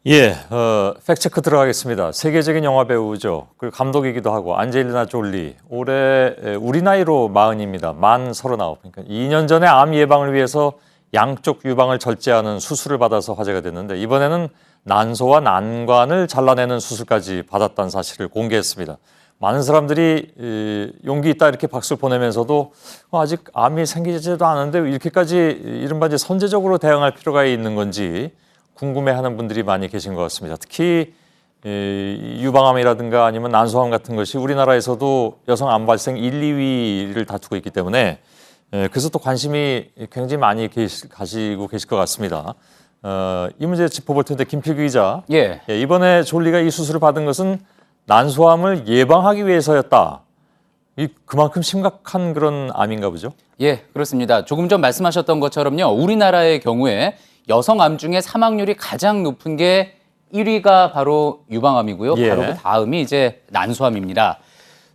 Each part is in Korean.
예, 팩트체크 들어가겠습니다. 세계적인 영화 배우죠. 그리고 감독이기도 하고 안젤리나 졸리. 올해 우리 나이로 40입니다. 만 39. 그러니까 2년 전에 암 예방을 위해서 양쪽 유방을 절제하는 수술을 받아서 화제가 됐는데 이번에는 난소와 난관을 잘라내는 수술까지 받았다는 사실을 공개했습니다. 많은 사람들이 용기 있다 이렇게 박수를 보내면서도 아직 암이 생기지도 않은데 이렇게까지 이른바 이제 선제적으로 대응할 필요가 있는 건지 궁금해하는 분들이 많이 계신 것 같습니다. 특히 유방암이라든가 아니면 난소암 같은 것이 우리나라에서도 여성 암 발생 1, 2위를 다투고 있기 때문에 그래서 또 관심이 굉장히 많이 가지고 계실 것 같습니다. 이 문제 짚어볼 텐데 김필규 기자. 예. 이번에 졸리가 이 수술을 받은 것은 난소암을 예방하기 위해서였다. 그만큼 심각한 그런 암인가 보죠? 예, 그렇습니다. 조금 전 말씀하셨던 것처럼요. 우리나라의 경우에 여성 암 중에 사망률이 가장 높은 게 1위가 바로 유방암이고요. 예. 바로 그 다음이 이제 난소암입니다.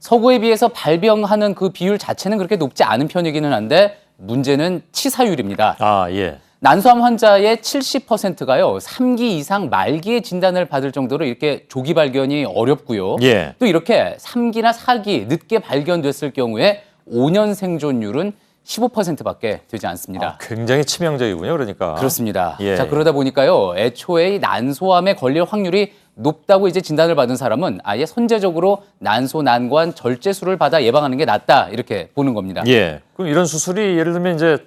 서구에 비해서 발병하는 그 비율 자체는 그렇게 높지 않은 편이기는 한데 문제는 치사율입니다. 아, 예. 난소암 환자의 70%가요. 3기 이상 말기에 진단을 받을 정도로 이렇게 조기 발견이 어렵고요. 예. 또 이렇게 3기나 4기 늦게 발견됐을 경우에 5년 생존율은 15%밖에 되지 않습니다. 굉장히 치명적이군요. 그러니까. 그렇습니다. 예. 자, 그러다 보니까요. 애초에 이 난소암에 걸릴 확률이 높다고 이제 진단을 받은 사람은 아예 선제적으로 난소 난관 절제술을 받아 예방하는 게 낫다 이렇게 보는 겁니다. 예. 그럼 이런 수술이 예를 들면 이제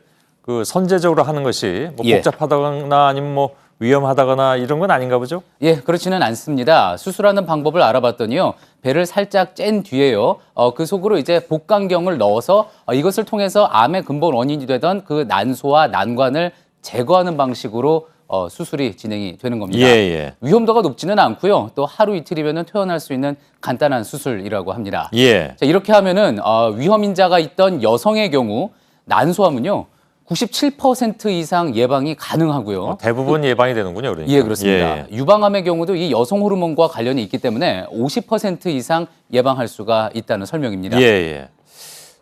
그 선제적으로 하는 것이 뭐 예. 복잡하다거나 아니면 뭐 위험하다거나 이런 건 아닌가 보죠? 예, 그렇지는 않습니다. 수술하는 방법을 알아봤더니요. 배를 살짝 짠 뒤에요. 그 속으로 이제 복강경을 넣어서 이것을 통해서 암의 근본 원인이 되던 그 난소와 난관을 제거하는 방식으로 수술이 진행이 되는 겁니다. 예, 예. 위험도가 높지는 않고요. 또 하루 이틀이면 퇴원할 수 있는 간단한 수술이라고 합니다. 예. 자, 이렇게 하면은 위험 인자가 있던 여성의 경우 난소암은요. 97% 이상 예방이 가능하고요. 대부분 예방이 되는군요. 그러니까. 예, 그렇습니다. 예. 유방암의 경우도 이 여성 호르몬과 관련이 있기 때문에 50% 이상 예방할 수가 있다는 설명입니다. 예, 예.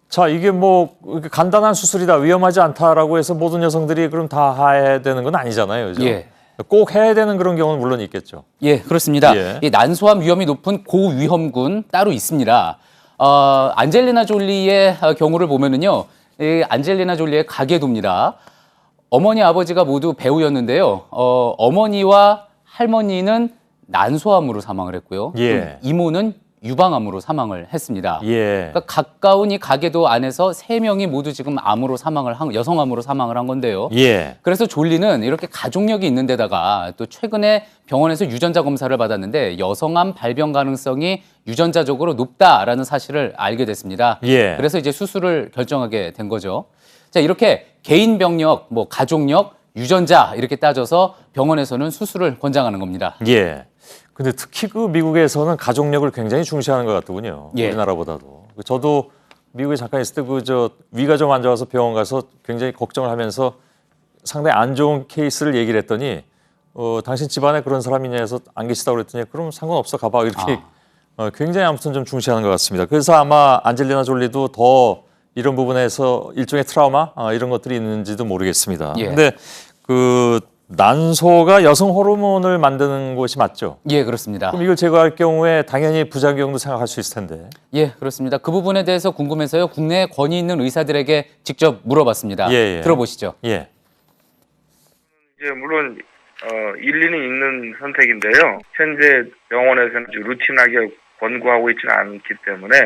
자, 이게 뭐 이렇게 간단한 수술이다, 위험하지 않다라고 해서 모든 여성들이 그럼 다 해야 되는 건 아니잖아요. 그죠? 예. 꼭 해야 되는 그런 경우는 물론 있겠죠. 예, 그렇습니다. 예. 이 난소암 위험이 높은 고위험군 따로 있습니다. 안젤리나 졸리의 경우를 보면은요. 이 안젤리나 졸리의 가계도입니다. 어머니, 아버지가 모두 배우였는데요. 어머니와 할머니는 난소암으로 사망을 했고요. 예. 또 이모는 유방암으로 사망을 했습니다. 예. 그러니까 가까운 이 가계도 안에서 3명이 모두 지금 암으로 여성암으로 사망을 한 건데요. 예. 그래서 졸리는 이렇게 가족력이 있는 데다가 또 최근에 병원에서 유전자 검사를 받았는데 여성암 발병 가능성이 유전자적으로 높다라는 사실을 알게 됐습니다. 예. 그래서 이제 수술을 결정하게 된 거죠. 자, 이렇게 개인 병력, 뭐 가족력, 유전자 이렇게 따져서 병원에서는 수술을 권장하는 겁니다. 예. 근데 특히 그 미국에서는 가족력을 굉장히 중시하는 것 같더군요. 예. 우리나라보다도. 저도 미국에 잠깐 있을 때 위가 좀 안 좋아서 병원 가서 굉장히 걱정을 하면서 상당히 안 좋은 케이스를 얘기를 했더니 당신 집안에 그런 사람이 있냐 해서 안 계시다고 그랬더니 그럼 상관없어 가봐 이렇게 굉장히 아무튼 좀 중시하는 것 같습니다. 그래서 아마 안젤리나 졸리도 더 이런 부분에서 일종의 트라우마 이런 것들이 있는지도 모르겠습니다. 예. 근데 그 난소가 여성 호르몬을 만드는 곳이 맞죠? 예, 그렇습니다. 그럼 이걸 제거할 경우에 당연히 부작용도 생각할 수 있을 텐데. 예, 그렇습니다. 그 부분에 대해서 궁금해서요. 국내에 권위 있는 의사들에게 직접 물어봤습니다. 예, 예. 들어보시죠. 예. 이제 물론 일리는 있는 선택인데요. 현재 병원에서는 루틴하게 권고하고 있지는 않기 때문에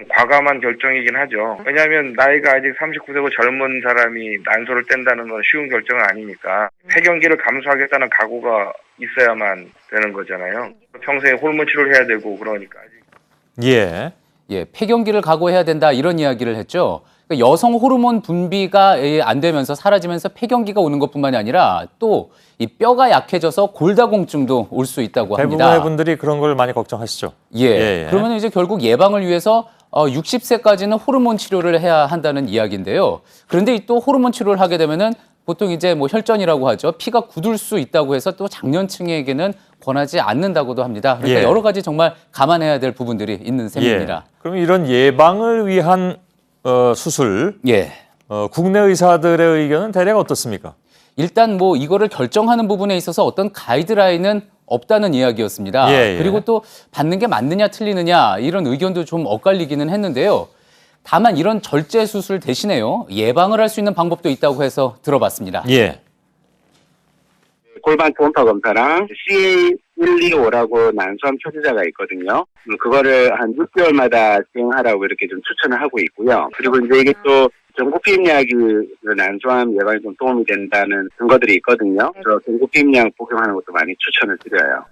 과감한 결정이긴 하죠. 왜냐하면 나이가 아직 39세고 젊은 사람이 난소를 뗀다는 건 쉬운 결정은 아니니까 폐경기를 감수하겠다는 각오가 있어야만 되는 거잖아요. 평생 호르몬 치료를 해야 되고 그러니까 아직. 예. 예, 폐경기를 각오해야 된다 이런 이야기를 했죠. 그러니까 여성 호르몬 분비가 안 되면서 사라지면서 폐경기가 오는 것뿐만이 아니라 또 이 뼈가 약해져서 골다공증도 올 수 있다고 합니다. 대부분의 분들이 그런 걸 많이 걱정하시죠. 예. 그러면 이제 결국 예방을 위해서 60세까지는 호르몬 치료를 해야 한다는 이야기인데요. 그런데 또 호르몬 치료를 하게 되면은 보통 이제 뭐 혈전이라고 하죠. 피가 굳을 수 있다고 해서 또 장년층에게는 권하지 않는다고도 합니다. 그러니까 예. 여러 가지 정말 감안해야 될 부분들이 있는 셈입니다. 예. 그럼 이런 예방을 위한 수술, 예. 국내 의사들의 의견은 대략 어떻습니까? 일단 뭐 이거를 결정하는 부분에 있어서 어떤 가이드라인은 없다는 이야기였습니다. 예, 예. 그리고 또 받는 게 맞느냐 틀리느냐 이런 의견도 좀 엇갈리기는 했는데요. 다만 이런 절제 수술 대신에요. 예방을 할 수 있는 방법도 있다고 해서 들어봤습니다. 예. 골반 초음파 검사랑 CA125라고 난소암 표시자가 있거든요. 그거를 한 6개월마다 시행하라고 이렇게 좀 추천을 하고 있고요. 그리고 이제 이게 또 경구피임약이 난소암 예방에 좀 도움이 된다는 증거들이 있거든요. 그래서 경구피임약 복용하는 것도 많이 추천을 드려요.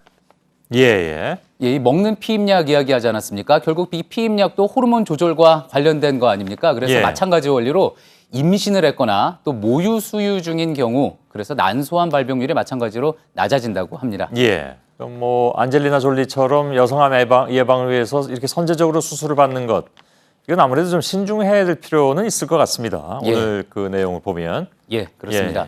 예, 예. 예, 이 먹는 피임약 이야기하지 않았습니까? 결국 이 피임약도 호르몬 조절과 관련된 거 아닙니까? 그래서 예. 마찬가지 원리로 임신을 했거나 또 모유 수유 중인 경우 그래서 난소암 발병률이 마찬가지로 낮아진다고 합니다. 예. 그럼 뭐 안젤리나 졸리처럼 여성암 예방을 위해서 이렇게 선제적으로 수술을 받는 것, 이건 아무래도 좀 신중해야 될 필요는 있을 것 같습니다. 예. 오늘 그 내용을 보면. 예, 그렇습니다.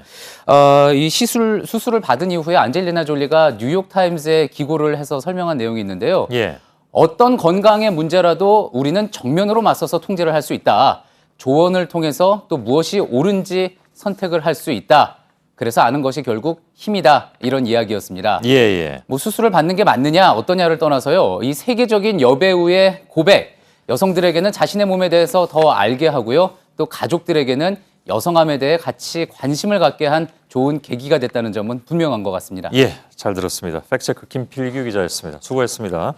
이 수술을 받은 이후에 안젤리나 졸리가 뉴욕타임스에 기고를 해서 설명한 내용이 있는데요. 예. 어떤 건강의 문제라도 우리는 정면으로 맞서서 통제를 할 수 있다. 조언을 통해서 또 무엇이 옳은지 선택을 할 수 있다. 그래서 아는 것이 결국 힘이다. 이런 이야기였습니다. 예, 예. 뭐 수술을 받는 게 맞느냐 어떠냐를 떠나서요. 이 세계적인 여배우의 고백, 여성들에게는 자신의 몸에 대해서 더 알게 하고요. 또 가족들에게는 여성암에 대해 같이 관심을 갖게 한 좋은 계기가 됐다는 점은 분명한 것 같습니다. 예, 잘 들었습니다. 팩트체크 김필규 기자였습니다. 수고했습니다.